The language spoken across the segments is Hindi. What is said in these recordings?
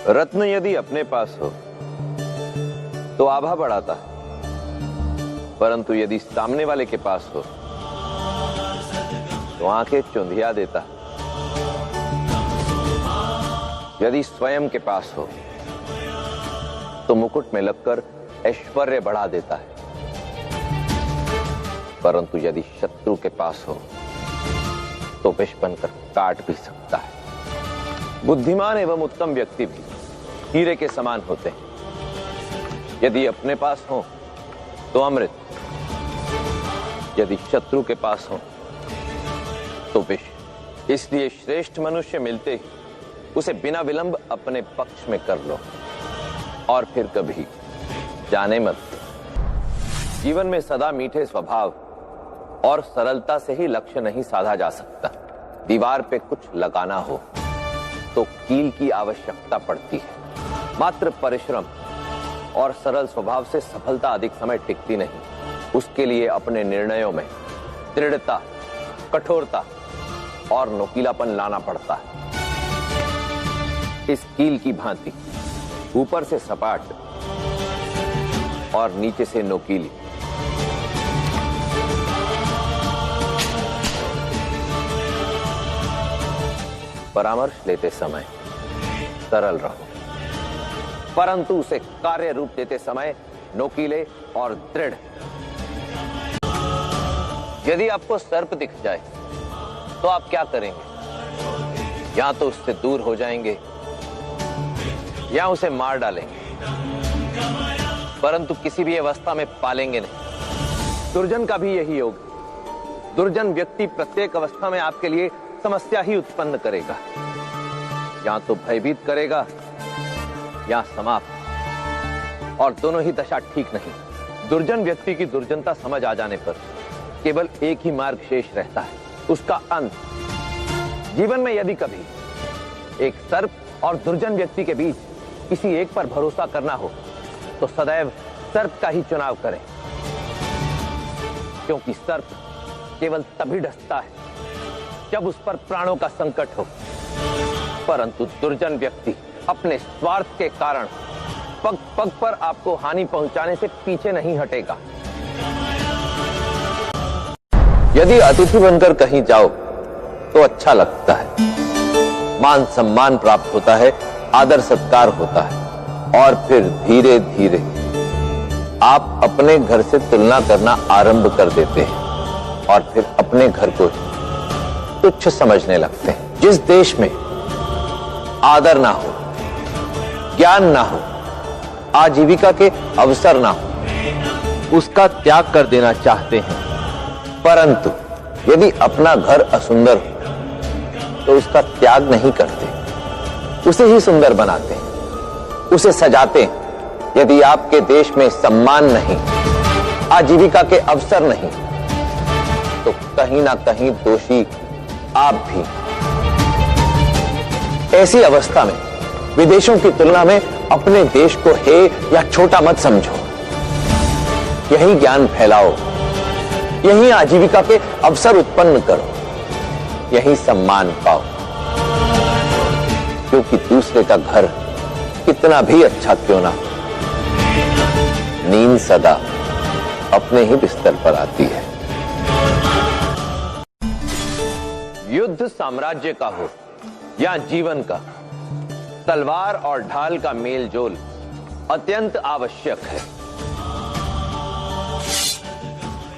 रत्न यदि अपने पास हो तो आभा बढ़ाता है, परंतु यदि सामने वाले के पास हो तो आंखें चुंधिया देता है। यदि स्वयं के पास हो तो मुकुट में लगकर ऐश्वर्य बढ़ा देता है, परंतु यदि शत्रु के पास हो तो विष बनकर काट भी सकता है। बुद्धिमान एवं उत्तम व्यक्ति भी हीरे के समान होते हैं। यदि अपने पास हो तो अमृत, यदि शत्रु के पास हो तो विष। इसलिए श्रेष्ठ मनुष्य मिलते ही उसे बिना विलंब अपने पक्ष में कर लो और फिर कभी जाने मत। जीवन में सदा मीठे स्वभाव और सरलता से ही लक्ष्य नहीं साधा जा सकता। दीवार पे कुछ लगाना हो तो कील की आवश्यकता पड़ती है। मात्र परिश्रम और सरल स्वभाव से सफलता अधिक समय टिकती नहीं। उसके लिए अपने निर्णयों में दृढ़ता, कठोरता और नुकीलापन लाना पड़ता है। इस कील की भांति ऊपर से सपाट और नीचे से नुकीली। परामर्श लेते समय सरल रहो, परंतु उसे कार्य रूप देते समय नोकीले और दृढ़। यदि आपको सर्प दिख जाए तो आप क्या करेंगे? या तो उससे दूर हो जाएंगे या उसे मार डालेंगे, परंतु किसी भी अवस्था में पालेंगे नहीं। दुर्जन का भी यही योग है। दुर्जन व्यक्ति प्रत्येक अवस्था में आपके लिए समस्या ही उत्पन्न करेगा। या तो भयभीत करेगा या समाप्त, और दोनों ही दशा ठीक नहीं। दुर्जन व्यक्ति की दुर्जनता समझ आ जाने पर केवल एक ही मार्ग शेष रहता है, उसका अंत। जीवन में यदि कभी एक सर्प और दुर्जन व्यक्ति के बीच किसी एक पर भरोसा करना हो तो सदैव सर्प का ही चुनाव करें, क्योंकि सर्प केवल तभी डसता है जब उस पर प्राणों का संकट हो, परंतु दुर्जन व्यक्ति अपने स्वार्थ के कारण पग पग पर आपको हानि पहुंचाने से पीछे नहीं हटेगा। यदि अतिथि बनकर कहीं जाओ तो अच्छा लगता है, मान सम्मान प्राप्त होता है, आदर सत्कार होता है, और फिर धीरे धीरे आप अपने घर से तुलना करना आरंभ कर देते हैं और फिर अपने घर को तुच्छ समझने लगते हैं। जिस देश में आदर ना हो, ज्ञान ना हो, आजीविका के अवसर ना हो, उसका त्याग कर देना चाहते हैं, परंतु यदि अपना घर असुंदर हो तो उसका त्याग नहीं करते, उसे ही सुंदर बनाते हैं, उसे सजाते हैं। यदि आपके देश में सम्मान नहीं, आजीविका के अवसर नहीं, तो कहीं ना कहीं दोषी आप भी। ऐसी अवस्था में विदेशों की तुलना में अपने देश को हे या छोटा मत समझो। यही ज्ञान फैलाओ, यही आजीविका के अवसर उत्पन्न करो, यही सम्मान पाओ, क्योंकि दूसरे का घर कितना भी अच्छा क्यों ना, नींद सदा अपने ही बिस्तर पर आती है। युद्ध साम्राज्य का हो या जीवन का, तलवार और ढाल का मेल जोल अत्यंत आवश्यक है।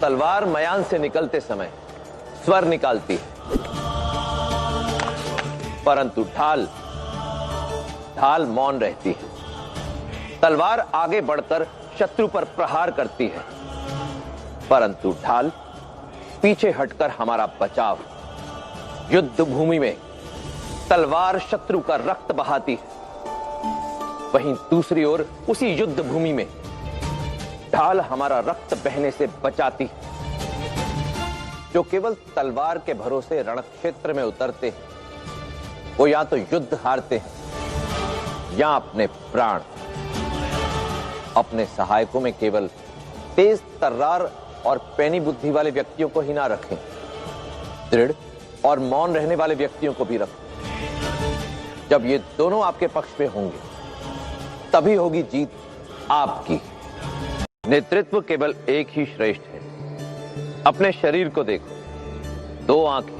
तलवार मयान से निकलते समय स्वर निकालती है, परंतु ढाल मौन रहती है। तलवार आगे बढ़कर शत्रु पर प्रहार करती है, परंतु ढाल पीछे हटकर हमारा बचाव। युद्ध भूमि में तलवार शत्रु का रक्त बहाती है, वहीं दूसरी ओर उसी युद्ध भूमि में ढाल हमारा रक्त बहने से बचाती है। जो केवल तलवार के भरोसे रणक्षेत्र में उतरते हैं वो या तो युद्ध हारते हैं या अपने प्राण। अपने सहायकों में केवल तेज तर्रार और पैनी बुद्धि वाले व्यक्तियों को ही ना रखें, दृढ़ और मौन रहने वाले व्यक्तियों को भी रखें। जब ये दोनों आपके पक्ष में होंगे तभी होगी जीत आपकी। नेतृत्व केवल एक ही श्रेष्ठ है। अपने शरीर को देखो, 2 आंखें,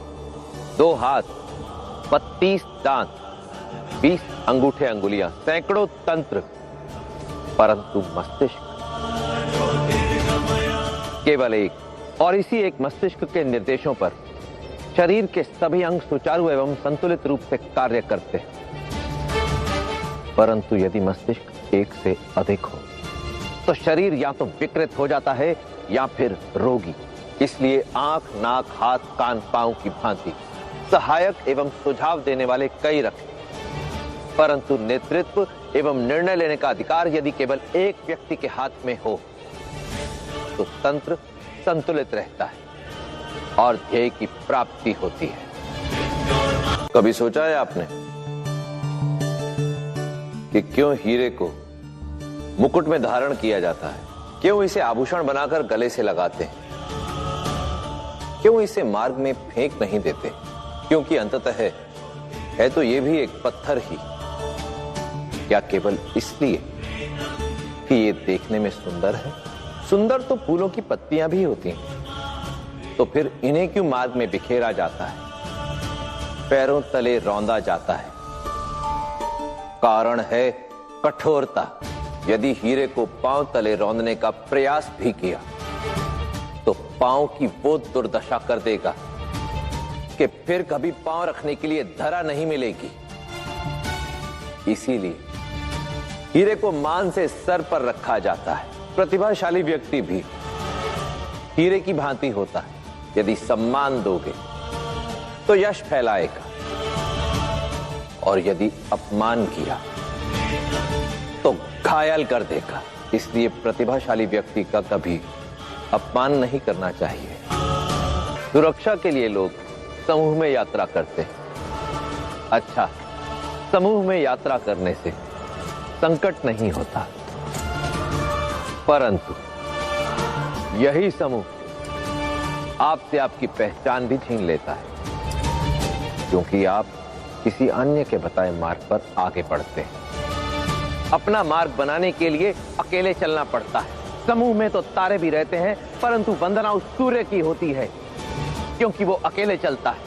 2 हाथ, 32 दांत, 20 अंगूठे अंगुलियां, सैकड़ों तंत्र, परंतु मस्तिष्क केवल एक। और इसी एक मस्तिष्क के निर्देशों पर शरीर के सभी अंग सुचारू एवं संतुलित रूप से कार्य करते हैं। परंतु यदि मस्तिष्क एक से अधिक हो तो शरीर या तो विकृत हो जाता है या फिर रोगी। इसलिए आंख, नाक, हाथ, कान, पांव की भांति सहायक एवं सुझाव देने वाले कई रखें, परंतु नेतृत्व एवं निर्णय लेने का अधिकार यदि केवल एक व्यक्ति के हाथ में हो तो तंत्र संतुलित रहता है और ध्येय की प्राप्ति होती है। कभी सोचा है आपने कि क्यों हीरे को मुकुट में धारण किया जाता है? क्यों इसे आभूषण बनाकर गले से लगाते हैं? क्यों इसे मार्ग में फेंक नहीं देते? क्योंकि अंततः है तो ये भी एक पत्थर ही। क्या केवल इसलिए कि ये देखने में सुंदर है? सुंदर तो फूलों की पत्तियां भी होती हैं। तो फिर इन्हें क्यों मार्ग में बिखेरा जाता है, पैरों तले रौंदा जाता है? कारण है कठोरता। यदि हीरे को पांव तले रौंदने का प्रयास भी किया तो पांव की वो दुर्दशा कर देगा कि फिर कभी पांव रखने के लिए धरा नहीं मिलेगी। इसीलिए हीरे को मान से सर पर रखा जाता है। प्रतिभाशाली व्यक्ति भी हीरे की भांति होता है। यदि सम्मान दोगे तो यश फैलाएगा, और यदि अपमान किया तो घायल कर देगा। इसलिए प्रतिभाशाली व्यक्ति का कभी अपमान नहीं करना चाहिए। सुरक्षा के लिए लोग समूह में यात्रा करते हैं। अच्छा, समूह में यात्रा करने से संकट नहीं होता, परंतु यही समूह आपसे आपकी पहचान भी छीन लेता है, क्योंकि आप किसी अन्य के बताए मार्ग पर आगे बढ़ते हैं। अपना मार्ग बनाने के लिए अकेले चलना पड़ता है। समूह में तो तारे भी रहते हैं, परंतु वंदना उस सूर्य की होती है, क्योंकि वो अकेले चलता है।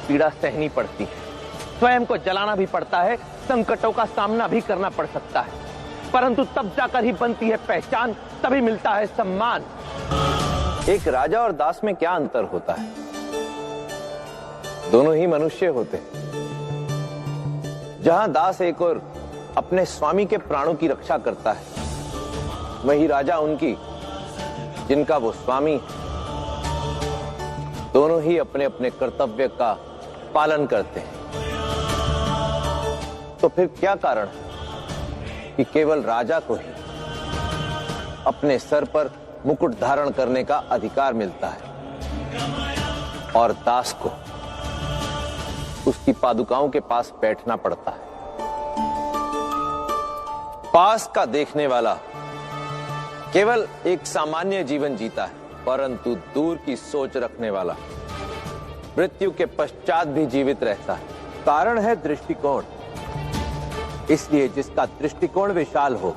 पीड़ा सहनी पड़ती है, स्वयं को जलाना भी पड़ता है, संकटों का सामना भी करना पड़ सकता है, परंतु तब जाकर ही बनती है पहचान, तभी मिलता है सम्मान। एक राजा और दास में क्या अंतर होता है? दोनों ही मनुष्य होते हैं। जहां दास एक और अपने स्वामी के प्राणों की रक्षा करता है, वही राजा उनकी जिनका वो स्वामी। दोनों ही अपने अपने कर्तव्य का पालन करते हैं। तो फिर क्या कारण है कि केवल राजा को ही अपने सर पर मुकुट धारण करने का अधिकार मिलता है और दास को उसकी पादुकाओं के पास बैठना पड़ता है? पास का देखने वाला केवल एक सामान्य जीवन जीता है, परंतु दूर की सोच रखने वाला मृत्यु के पश्चात भी जीवित रहता है। कारण है दृष्टिकोण। इसलिए जिसका दृष्टिकोण विशाल हो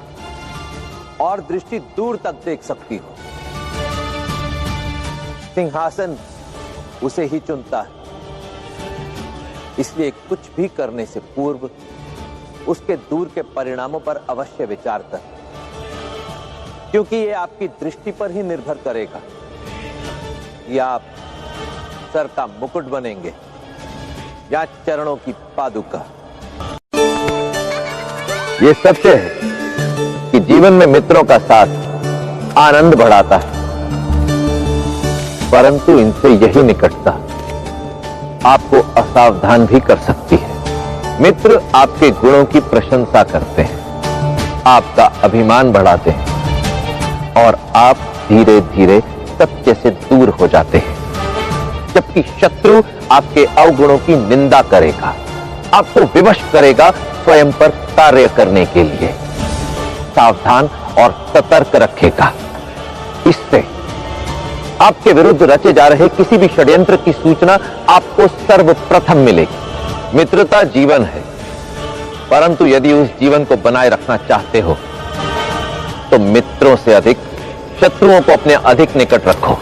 और दृष्टि दूर तक देख सकती हो, सिंहासन उसे ही चुनता है। इसलिए कुछ भी करने से पूर्व उसके दूर के परिणामों पर अवश्य विचार कर, क्योंकि ये आपकी दृष्टि पर ही निर्भर करेगा या आप सर का मुकुट बनेंगे या चरणों की पादुका। ये सत्य है कि जीवन में मित्रों का साथ आनंद बढ़ाता है, परंतु इनसे यही निकटता आपको असावधान भी कर सकती है। मित्र आपके गुणों की प्रशंसा करते हैं, आपका अभिमान बढ़ाते हैं और आप धीरे धीरे सत्य से दूर हो जाते हैं, जबकि शत्रु आपके अवगुणों की निंदा करेगा, आपको विवश करेगा स्वयं पर कार्य करने के लिए, सावधान और सतर्क रखेगा। इससे आपके विरुद्ध रचे जा रहे किसी भी षड्यंत्र की सूचना आपको सर्वप्रथम मिलेगी। मित्रता जीवन है, परंतु यदि उस जीवन को बनाए रखना चाहते हो तो मित्रों से अधिक शत्रुओं को अपने अधिक निकट रखो।